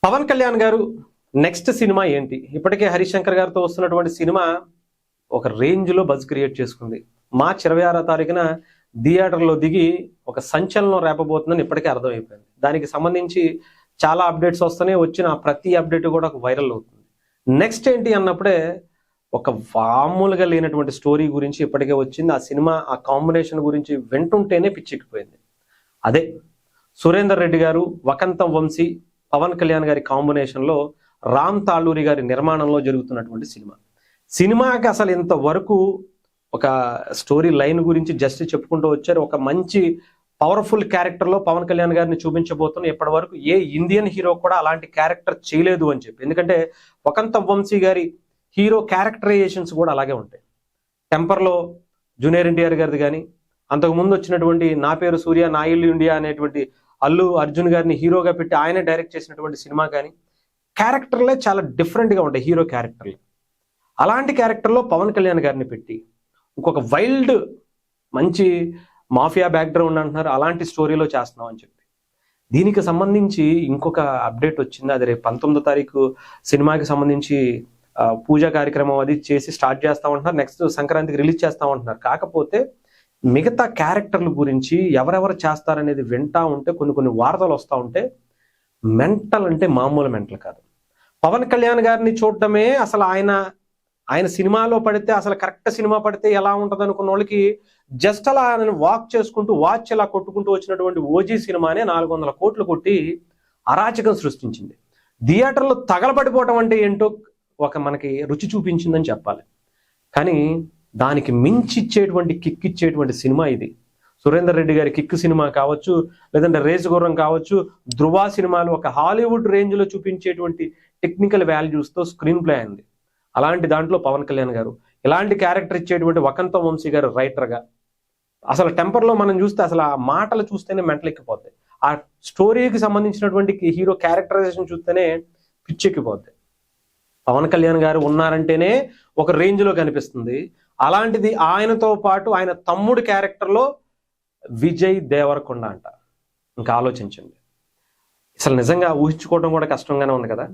పవన్ కళ్యాణ్ గారు next cinema ఏంటి? ఇప్పటికే హరిశంకర్ గారితో వస్తున్నటువంటి సినిమా ఒక రేంజ్ లో బజ్ క్రియేట్ చేసుకుంది. మార్చి 26వ తారీఖున థియేటర్లో దిగి ఒక సంచలనం రేపబోతుందని ఇప్పటికే అర్థమైపోయింది. దానికి సంబంధించి చాలా అప్డేట్స్ వస్తున్నాయి. వచ్చిన ప్రతి అప్డేట్ కూడా ఒక వైరల్ అవుతుంది. నెక్స్ట్ ఏంటి అన్నప్పుడే ఒక మామూలుగా లేనటువంటి స్టోరీ గురించి ఇప్పటికే వచ్చింది. ఆ సినిమా ఆ కాంబినేషన్ గురించి వింటుంటేనే పిచ్చెక్కిపోయింది. అదే సురేందర్ రెడ్డి గారు, వకంతం వంశీ, పవన్ కళ్యాణ్ గారి కాంబినేషన్లో రామ్ తాళూరి గారి నిర్మాణంలో జరుగుతున్నటువంటి సినిమాకి అసలు ఇంతవరకు ఒక స్టోరీ లైన్ గురించి జస్ట్ చెప్పుకుంటూ వచ్చారు. ఒక మంచి పవర్ఫుల్ క్యారెక్టర్లో పవన్ కళ్యాణ్ గారిని చూపించబోతున్న ఇప్పటి వరకు ఏ ఇండియన్ హీరో కూడా అలాంటి క్యారెక్టర్ చేయలేదు అని చెప్పి. ఎందుకంటే వకంతం వంశీ గారి హీరో క్యారెక్టరైజేషన్స్ కూడా అలాగే ఉంటాయి. టెంపర్లో జూనియర్ ఎన్టీఆర్ గారిది కానీ, అంతకుముందు వచ్చినటువంటి నా పేరు సూర్య నా ఇల్లు ఇండియా అనేటువంటి అల్లు అర్జున్ గారిని హీరోగా పెట్టి ఆయనే డైరెక్ట్ చేసినటువంటి సినిమా కానీ క్యారెక్టర్లే చాలా డిఫరెంట్గా ఉంటాయి, హీరో క్యారెక్టర్లు. అలాంటి క్యారెక్టర్లో పవన్ కళ్యాణ్ గారిని పెట్టి ఇంకొక వైల్డ్ మంచి మాఫియా బ్యాక్గ్రౌండ్ అంటున్నారు, అలాంటి స్టోరీలో చేస్తున్నాం అని చెప్పి. దీనికి సంబంధించి ఇంకొక అప్డేట్ వచ్చింది. అది రేపు 19వ తారీఖు సినిమాకి సంబంధించి పూజా కార్యక్రమం అది చేసి స్టార్ట్ చేస్తా ఉంటున్నారు. నెక్స్ట్ సంక్రాంతికి రిలీజ్ చేస్తా ఉంటున్నారు. కాకపోతే మిగతా క్యారెక్టర్ల గురించి ఎవరెవరు చేస్తారనేది వింటా ఉంటే కొన్ని వార్తలు వస్తూ ఉంటే మెంటల్ అంటే మామూలు మెంటల్ కాదు. పవన్ కళ్యాణ్ గారిని చూడటమే అసలు ఆయన సినిమాలో పడితే అసలు కరెక్ట్ సినిమా పడితే ఎలా ఉంటుంది అనుకున్న వాళ్ళకి జస్ట్ అలా వాక్ చేసుకుంటూ వాచ్ ఇలా కొట్టుకుంటూ వచ్చినటువంటి ఓజీ సినిమానే 400 కోట్లు కొట్టి అరాచకం సృష్టించింది. థియేటర్లో తగలబడిపోవటం అంటే ఏంటో ఒక మనకి రుచి చూపించిందని చెప్పాలి. కానీ దానికి మించి ఇచ్చేటువంటి కిక్ ఇచ్చేటువంటి సినిమా ఇది. సురేందర్ రెడ్డి గారి కిక్ సినిమా కావచ్చు, లేదంటే రేసు గుర్రం కావచ్చు, ధృవ సినిమాలు ఒక హాలీవుడ్ రేంజ్లో చూపించేటువంటి టెక్నికల్ వాల్యూస్తో స్క్రీన్ ప్లే అయింది. అలాంటి దాంట్లో పవన్ కళ్యాణ్ గారు ఇలాంటి క్యారెక్టర్ ఇచ్చేటువంటి వకంతం వంశీ గారు రైటర్గా అసలు టెంపర్లో మనం చూస్తే అసలు ఆ మాటలు చూస్తేనే మెంటలెక్కిపోతాయి. ఆ స్టోరీకి సంబంధించినటువంటి హీరో క్యారెక్టరైజేషన్ చూస్తేనే పిచ్చెక్కిపోతాయి. పవన్ కళ్యాణ్ గారు ఉన్నారంటేనే ఒక రేంజ్లో కనిపిస్తుంది. అలాంటిది ఆయనతో పాటు ఆయన తమ్ముడు క్యారెక్టర్లో విజయ్ దేవరకొండ అంట. ఇంకా ఆలోచించండి. అసలు నిజంగా ఊహించుకోవడం కూడా కష్టంగానే ఉంది కదా.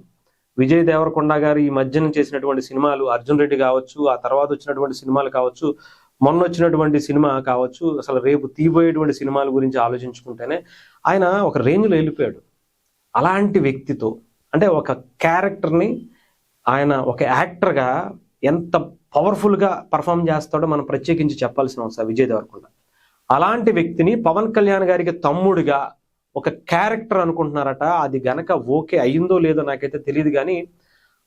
విజయ్ దేవరకొండ గారు ఈ మధ్యన చేసినటువంటి సినిమాలు, అర్జున్ రెడ్డి కావచ్చు, ఆ తర్వాత వచ్చినటువంటి సినిమాలు కావచ్చు, మొన్న వచ్చినటువంటి సినిమా కావచ్చు, అసలు రేపు తీయబోయేటువంటి సినిమాల గురించి ఆలోచించుకుంటేనే ఆయన ఒక రేంజ్లో వెళ్ళిపోయాడు. అలాంటి వ్యక్తితో అంటే ఒక క్యారెక్టర్ని ఆయన ఒక యాక్టర్గా ఎంత పవర్ఫుల్గా పర్ఫామ్ చేస్తాడో మనం ప్రత్యేకించి చెప్పాల్సిన అవసరం విజయ్ దేవరకొండ. అలాంటి వ్యక్తిని పవన్ కళ్యాణ్ గారికి తమ్ముడిగా ఒక క్యారెక్టర్ అనుకుంటున్నారట. అది గనక ఓకే అయ్యిందో లేదో నాకైతే తెలియదు, కానీ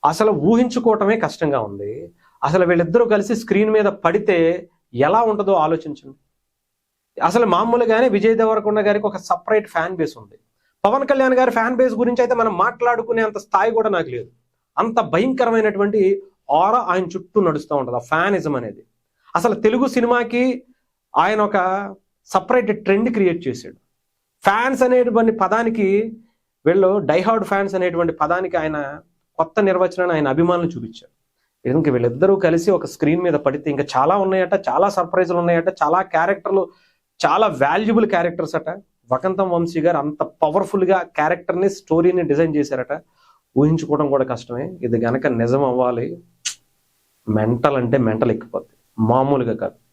అసలు ఊహించుకోవటమే కష్టంగా ఉంది. అసలు వీళ్ళిద్దరూ కలిసి స్క్రీన్ మీద పడితే ఎలా ఉంటుందో ఆలోచించండి. అసలు మామూలుగానే విజయ్ దేవరకొండ గారికి ఒక సపరేట్ ఫ్యాన్ బేస్ ఉంది. పవన్ కళ్యాణ్ గారి ఫ్యాన్ బేస్ గురించి అయితే మనం మాట్లాడుకునే అంత స్థాయి కూడా నాకు లేదు. అంత భయంకరమైనటువంటి ఆరా ఆయన చుట్టూ నడుస్తూ ఉంటుంది, ఆ ఫ్యానిజం అనేది. అసలు తెలుగు సినిమాకి ఆయన ఒక సపరేట్ ట్రెండ్ క్రియేట్ చేశాడు. ఫ్యాన్స్ అనేటువంటి పదానికి వీళ్ళు డైహార్డ్ ఫ్యాన్స్ అనేటువంటి పదానికి ఆయన కొత్త నిర్వచనాన్ని ఆయన అభిమానులు చూపించారు. ఇంక వీళ్ళిద్దరూ కలిసి ఒక స్క్రీన్ మీద పడితే ఇంకా చాలా ఉన్నాయట, చాలా సర్ప్రైజులు ఉన్నాయట, చాలా క్యారెక్టర్లు, చాలా వాల్యుబుల్ క్యారెక్టర్స్ అట. వకంతం వంశీ గారు అంత పవర్ఫుల్గా క్యారెక్టర్ని స్టోరీని డిజైన్ చేశారట. ఊహించుకోవడం కూడా కష్టమే. ఇది గనక నిజం అవ్వాలి, మెంటల్ అంటే మెంటల్ ఎక్కిపోద్ది, మామూలుగా కాదు.